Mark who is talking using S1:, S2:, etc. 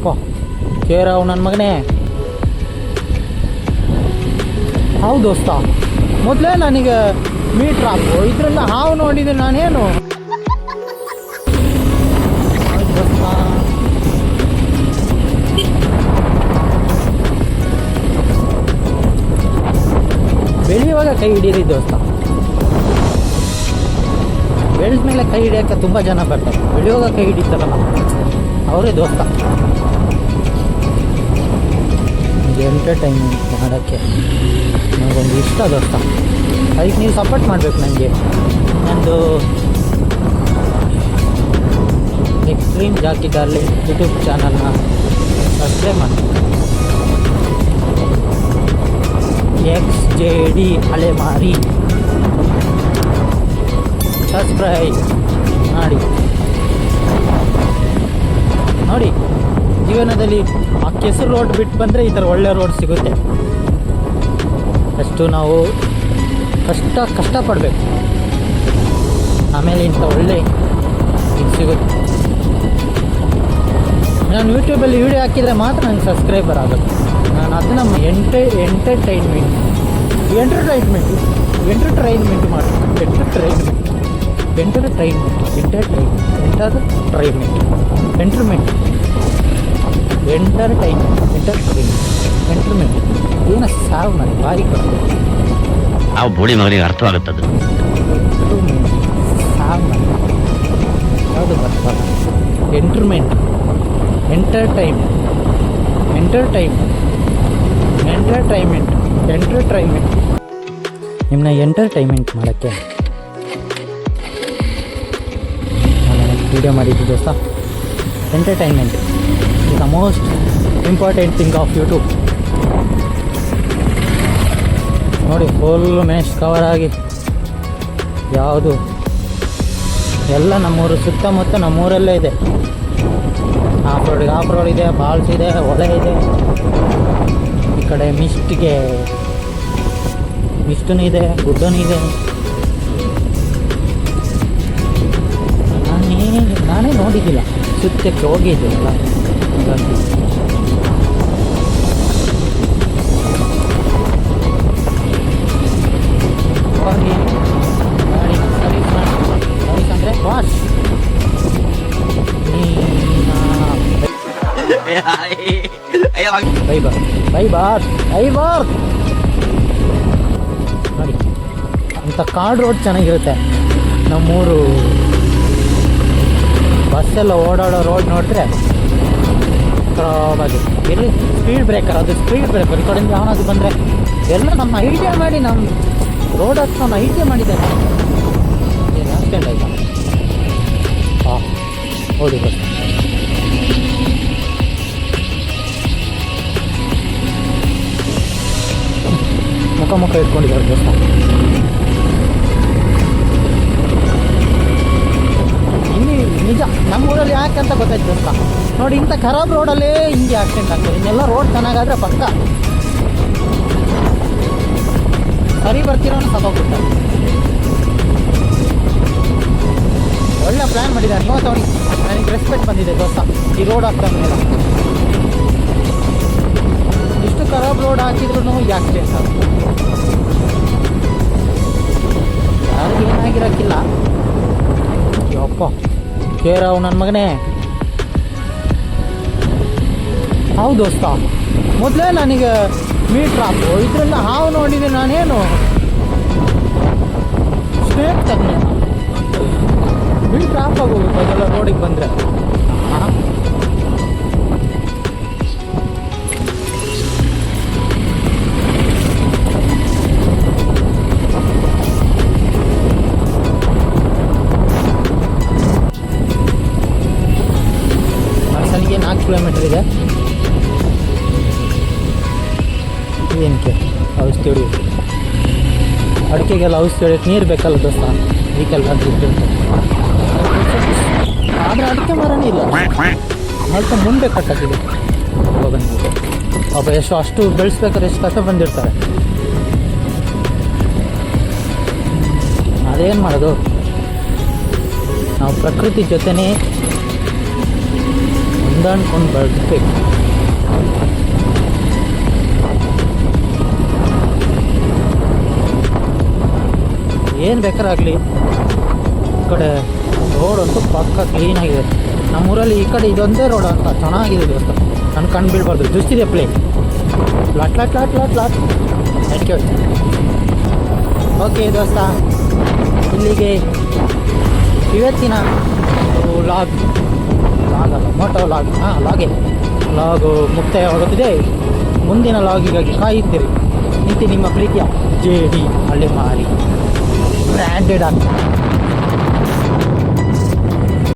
S1: ಯಪ್ಪ ಕೇರವ್ ನನ್ನ ಮಗನೇ. ಹೌದು ದೋಸ್ತ, ಮೊದಲೇ ನನಗೆ ಮೀಟ್ರ್ ಹಾಕು, ಇದರೆಲ್ಲ ಹಾವು ನೋಡಿದ್ದೀನಿ ನಾನೇನು. ಬೆಳೆಯುವಾಗ ಕೈ ಹಿಡೀರಿ ದೋಸ್ತ. ಬೆಳೆದ ಮೇಲೆ ಕೈ ಹಿಡಿಯೋಕ್ಕೆ ತುಂಬ ಜನ ಬರ್ತಾರೆ, ಬೆಳೆಯುವಾಗ ಕೈ ಹಿಡಿತಾರಲ್ಲ ಅವರೇ ದೋಸ್ತ. ಎಂಟರ್ಟೈನ್ಮೆಂಟ್ ಮಾಡೋಕ್ಕೆ ನನಗೊಂದು ಇಷ್ಟ ದೋಸ್ತ. ಅದಕ್ಕೆ ನೀವು ಸಪೋರ್ಟ್ ಮಾಡಬೇಕು ನನಗೆ. ನಂದು ಎಕ್ಸ್ಟ್ರೀಮ್ ಜಾಕಿ ಡಾರ್ಲಿಂಗ್ ಯೂಟ್ಯೂಬ್ ಚಾನಲ್ನ ಸಬ್ಸ್ಕ್ರೈಬ್ ಮಾಡಿ. XJD ಅಲೆಮಾರಿ ಸಬ್ಸ್ಕ್ರೈಬ್ ಮಾಡಿ. ನೋಡಿ, ಜೀವನದಲ್ಲಿ ಆ ಕೆಸರು ರೋಡ್ ಬಿಟ್ಟು ಬಂದರೆ ಈ ಥರ ಒಳ್ಳೆ ರೋಡ್ ಸಿಗುತ್ತೆ. ಅಷ್ಟು ನಾವು ಕಷ್ಟಪಡಬೇಕು, ಆಮೇಲೆ ಇಂಥ ಒಳ್ಳೆ ಇದು ಸಿಗುತ್ತೆ. ನಾನು ಯೂಟ್ಯೂಬಲ್ಲಿ ವೀಡಿಯೋ ಹಾಕಿದರೆ ಮಾತ್ರ ನನಗೆ ಸಬ್ಸ್ಕ್ರೈಬರ್ ಆಗುತ್ತೆ. ನಾನು ಅದನ್ನು ಎಂಟರ್ಟೈನ್ಮೆಂಟ್ ಮಾಡಿ ಎಂಟರ್ಟೈನ್ಮೆಂಟ್ ಏನೋ ಸಾವು ಮಾಡಿ ಬಾರಿ ಕೊಡ್ತದೆ.
S2: ಆ ಬೋಳಿ ಮಗನಿಗೆ ಅರ್ಥವಾಗುತ್ತದೆ.
S1: ಸಾವು ಮಾಡಿ ಯಾವುದು ಬರ್ತಲ್ಲ. ಎಂಟರ್ಟೈನ್ಮೆಂಟ್ ನಿಮ್ಮನ್ನ ಎಂಟರ್ಟೈನ್ಮೆಂಟ್ ಮಾಡೋಕ್ಕೆ ನಾನು ವೀಡಿಯೋ ಮಾಡಿದ್ದು ದೋಸ್ತ. Entertainment is the most important thing of YouTube. ನೋಡಿ, ಫುಲ್ ಮೆಶ್ ಕವರ್ ಆಗಿ ಯಾವುದು ಎಲ್ಲ ನಮ್ಮೂರು ಸುತ್ತಮುತ್ತ ನಮ್ಮೂರಲ್ಲೇ ಇದೆ. ಆಫ್ ರೋಡ್ ಇದೆ, ಬಾಲ್ಸ್ ಇದೆ, ಹೊಳೆ ಇದೆ. ಈ ಕಡೆ ಮಿಸ್ಟೂ ಇದೆ, ಗುಡ್ಡನೂ ಇದೆ. ನಾನೇ ನೋಡಿದ್ದಿಲ್ಲ, ಸುತ್ತಕ್ಕೆ ಹೋಗಿದ್ದೀನಲ್ಲ ಹಾಗಾಗಿ. ಸರ್ವಿಸ್ ಅಂದರೆ ವಾಶ್. ಬೈ ಬಾರ್ ನೋಡಿ, ಅಂಥ ಕಾರ್ಡ್ ರೋಡ್ ಚೆನ್ನಾಗಿರುತ್ತೆ. ನಮ್ಮೂರು ಬಸ್ಸೆಲ್ಲ ಓಡಾಡೋ ರೋಡ್ ನೋಡಿದ್ರೆ ಕ್ರಾಬಾಗಿ ಎಲ್ಲಿ ಸ್ಪೀಡ್ ಬ್ರೇಕರ್, ಅದು ಸ್ಪೀಡ್ ಬ್ರೇಕರ್. ಈ ಕಡೆಯಿಂದ ಯಾವನಾದ್ರು ಬಂದರೆ ಎಲ್ಲ ನಮ್ಮ ಐಡಿಯಾ ಮಾಡಿ ನಮ್ಮ ರೋಡ್ ಹತ್ಕೊಂಡು ಐಡಿಯಾ ಮಾಡಿದ್ದಾರೆ. ಏನು ಆಕ್ಸಿಡೆಂಟ್ ಆಯ್ತಾ? ಹಾಂ, ಹೌದು ಬಸ್. ಮುಖ ಇಟ್ಕೊಂಡಿದ್ದಾರೆ ದೋಸ್ತ. ಇಲ್ಲಿ ನಿಜ ನಮ್ಮ ಊರಲ್ಲಿ ಯಾಕೆ ಅಂತ ಗೊತ್ತಾಯ್ತು ದೋಸ್ತ. ನೋಡಿ, ಇಂಥ ಖರಾಬ್ ರೋಡಲ್ಲೇ ಹಿಂಗೆ ಆಕ್ಸಿಡೆಂಟ್ ಆಗ್ತದೆ. ಇನ್ನೆಲ್ಲ ರೋಡ್ ಚೆನ್ನಾಗಾದರೆ ಪಕ್ಕ ಸರಿ ಬರ್ತಿರೋನು ಸತ್ತೋಗ್ಬಿಡ್ತಾರೆ. ಒಳ್ಳೆ ಪ್ಲ್ಯಾನ್ ಮಾಡಿದ್ದಾರೆ. ಇವತ್ತು ನನಗೆ ರೆಸ್ಪೆಕ್ಟ್ ಬಂದಿದೆ ದೋಸ್ತ. ಈ ರೋಡ್ ಆಗ್ತಾ ಮೇಲೆ ಇಷ್ಟು ಖರಾಬ್ ರೋಡ್ ಹಾಕಿದ್ರು ಯಾಕೆ ಸರ್ ಯಾರಿಗೂ ಏನಾಗಿರೋಕ್ಕಿಲ್ಲ. ಯಪ್ಪ ಕೇರವ್ ನನ್ನ ಮಗನೇ. ಹೌದು ದೋಸ್ತ, ಮೊದಲೇ ನನಗೆ ಮೀಟ್ರ್ ಹಾಕು, ಇದರೆಲ್ಲ ಹಾವು ನೋಡಿದ್ದೀನಿ ನಾನೇನು. ಸ್ನೇಕ್ ತಗೊಂಡೆ ಮೀಟ್ರ್ ಹಾಕ್ ಆಗೋಗುತ್ತೆ ಅದೆಲ್ಲ ರೋಡಿಗೆ ಬಂದರೆ. ಹಾಂ, ಮನಸ್ಸನಿಗೆ 4 ಕಿಲೋಮೀಟ್ರ್ ಇದೆ. ಏನಕ್ಕೆ ಔಷಧಿ ಹೊಡಿಯೋದು? ಅಡಿಕೆಗೆಲ್ಲ ಔಷಧಿ ಹೊಡಿಯೋಕ್ಕೆ ನೀರು ಬೇಕಲ್ಲ ದೋಸ್ತ, ಅದಕ್ಕೆಲ್ಲ ಇಟ್ಟಿರ್ತಾರೆ. ಆದರೆ ಅಡಿಕೆ ಮರನೇ ಇಲ್ಲ, ಸ್ವಲ್ಪ ಮುಂದೆ ಕಟ್ಟಾಕಿದೆ. ಬಂದಿದೆ ಪಾಪ, ಅಷ್ಟು ಬೆಳೆಸ್ಬೇಕಾದ್ರೆ ಎಷ್ಟು ಕಷ್ಟ ಬಂದಿರ್ತಾರೆ. ಅದೇನು ಮಾಡೋದು, ನಾವು ಪ್ರಕೃತಿ ಜೊತೆನೇ ಹೊಂದಾಣ್ಕೊಂಡು ಬರಬೇಕು. ಏನು ಬೇಕಾರಾಗಲಿ ಈ ಕಡೆ ರೋಡ್ ಅಂತೂ ಪಕ್ಕ ಕ್ಲೀನಾಗಿದೆ. ನಮ್ಮೂರಲ್ಲಿ ಈ ಕಡೆ ಇದೊಂದೇ ರೋಡ್ ಅಂತ ಚೆನ್ನಾಗಿದೆ ದೋಸ್ತ. ನನ್ನ ಕಣ್ಣು ಬೀಳ್ಬಾರ್ದು. ಜುಸ್ತಿದೆ play lot lot lot lot lot thank you. Okay ದೋಸ್ತ, ಇಲ್ಲಿಗೆ ಇವತ್ತಿನ ಲಾಗಲ್ಲ ಮೋಟೋ ಲಾಗು ಮುಕ್ತಾಯವಾಗುತ್ತಿದೆ. ಮುಂದಿನ ಲಾಗಿಗಾಗಿ ಕಾಯುತ್ತೀರಿ. ಇಂತಿ ನಿಮ್ಮ ಪ್ರೀತಿಯ JD ಅಲೆಮಾರಿ ಬ್ರ್ಯಾಂಡೆಡ್ ಅಂತ